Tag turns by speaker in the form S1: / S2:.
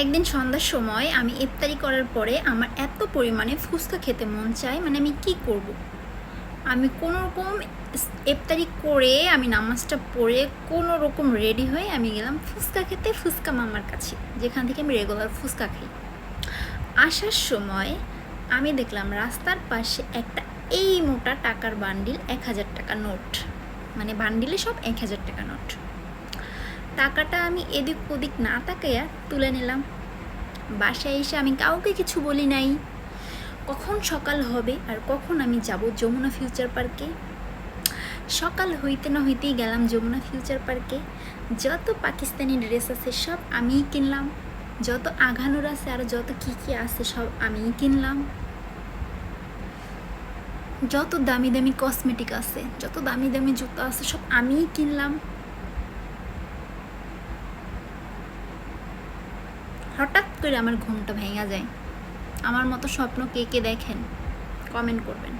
S1: একদিন সন্ধ্যার সময় আমি ইফতারি করার পরে আমার এত পরিমাণে ফুচকা খেতে মন চায়, মানে আমি কি করব। আমি কোনো রকম ইফতারি করে আমি নামাজটা পড়ে কোনো রকম রেডি হয়ে আমি গেলাম ফুচকা খেতে, ফুচকা মামার কাছে, যেখান থেকে আমি রেগুলার ফুচকা খাই। আসার সময় আমি দেখলাম রাস্তার পাশে একটা এই মোটা টাকার বান্ডিল, 1000 টাকা নোট, মানে বান্ডিলে সব 1000 টাকা নোট। টাকাটা আমি এদিক ওদিক না তাকাইয়া তুলে নিলাম। বাসায় এসে আমি কাউকে কিছু বলি নাই কখন সকাল হবে আর কখন আমি যাব যমুনা ফিউচার পার্কে। সকাল হইতে না হইতেই গেলাম যমুনা ফিউচার পার্কে। যত পাকিস্তানি ড্রেস আছে সব আমিই কিনলাম, যত আঘানোর আছে আর যত কী কী আছে সব আমিই কিনলাম, যত দামি দামি কসমেটিক আছে, যত দামি দামি জুতো আছে সব আমিই কিনলাম। হঠাৎ করে আমার ঘুমটা ভেঙে যায়। আমার মতো স্বপ্ন কে কে দেখেন কমেন্ট করবেন।